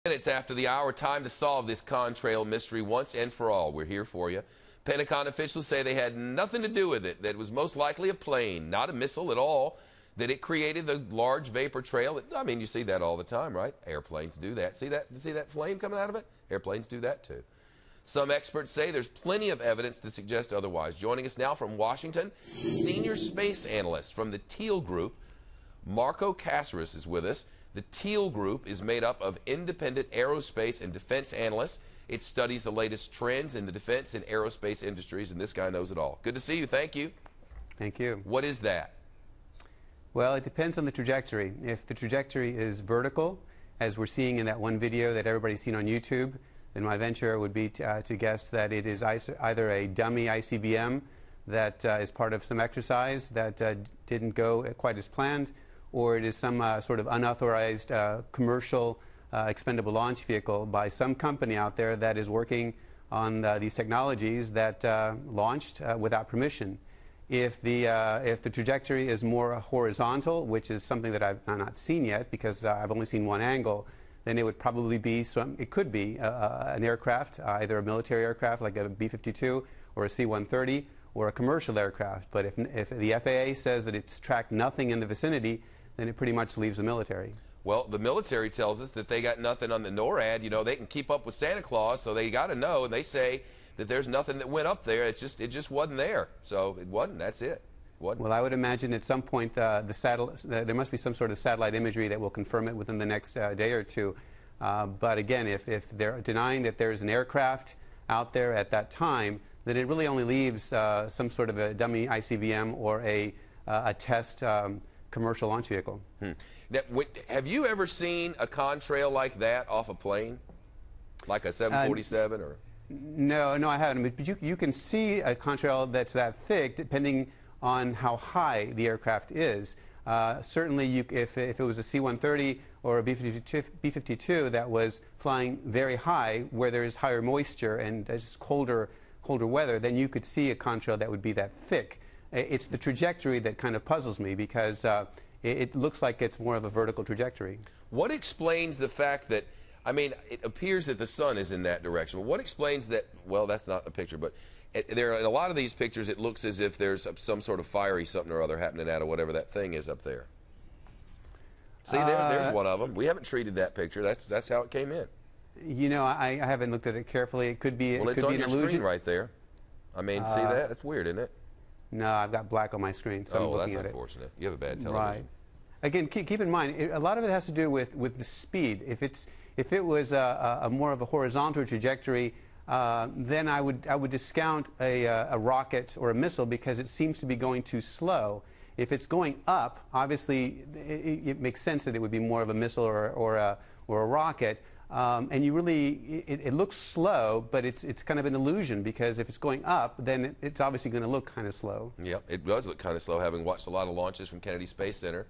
Minutes after the hour, time to solve this contrail mystery once and for all. We're here for you. Pentagon officials say they had nothing to do with it, that it was most likely a plane, not a missile at all, that it created the large vapor trail. I mean, you see that all the time, right? Airplanes do that. See that flame coming out of it? Airplanes do that too. Some experts say there's plenty of evidence to suggest otherwise. Joining us now from Washington, senior space analyst from the Teal Group, Marco Caceres is with us. The Teal Group is made up of independent aerospace and defense analysts. It studies the latest trends in the defense and aerospace industries, and this guy knows it all. Good to see you. Thank you. Thank you. What is that? Well, it depends on the trajectory. If the trajectory is vertical, as we're seeing in that one video that everybody's seen on YouTube, then my venture would be to guess that it is either a dummy ICBM that is part of some exercise that didn't go quite as planned, or it is some sort of unauthorized commercial expendable launch vehicle by some company out there that is working on these technologies that launched without permission. If the trajectory is more horizontal, which is something that I've not seen yet because I've only seen one angle, then it would probably be it could be an aircraft, either a military aircraft like a B-52 or a C-130, or a commercial aircraft. But if the FAA says that it's tracked nothing in the vicinity, then it pretty much leaves the military. Well, the military tells us that they got nothing on the NORAD. You know, they can keep up with Santa Claus, so they got to know, and they say that there's nothing that went up there. It just wasn't there. So it wasn't. That's it. Well, I would imagine at some point there must be some sort of satellite imagery that will confirm it within the next day or two. But again, if they're denying that there's an aircraft out there at that time, then it really only leaves some sort of a dummy ICBM or a test commercial launch vehicle. Now, have you ever seen a contrail like that off a plane, like a 747 or? No, I haven't. But you can see a contrail that's that thick, depending on how high the aircraft is. Certainly, if it was a C-130 or a B-52 that was flying very high, where there is higher moisture and just colder weather, then you could see a contrail that would be that thick. It's the trajectory that kind of puzzles me, because it looks like it's more of a vertical trajectory. What explains the fact that, I mean, it appears that the sun is in that direction. What explains that? Well, that's not a picture, but in a lot of these pictures, it looks as if there's some sort of fiery something or other happening out of whatever that thing is up there. See, there's one of them. We haven't treated that picture. That's how it came in. You know, I haven't looked at it carefully. It could be. Well, it's on your illusion. screen right there. I mean, see that? That's weird, isn't it? No, I've got black on my screen, so I'm looking at it. That's unfortunate. You have a bad television. Right. Again, keep in mind, a lot of it has to do with the speed. If it was a more of a horizontal trajectory, then I would discount a rocket or a missile, because it seems to be going too slow. If it's going up, obviously it makes sense that it would be more of a missile or a rocket. And it looks slow, but it's kind of an illusion, because if it's going up, then it's obviously going to look kind of slow. Yeah, it does look kind of slow. Having watched a lot of launches from Kennedy Space Center,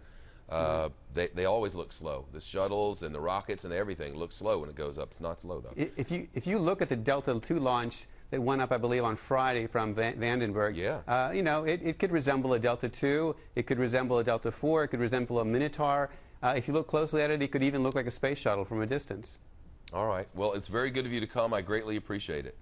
they always look slow. The shuttles and the rockets and everything look slow when it goes up. It's not slow, though. If you look at the Delta II launch that went up, I believe, on Friday from Vandenberg, yeah. You know, it could resemble a Delta II. It could resemble a Delta IV. It could resemble a Minotaur. If you look closely at it, it could even look like a space shuttle from a distance. All right. Well, it's very good of you to come. I greatly appreciate it.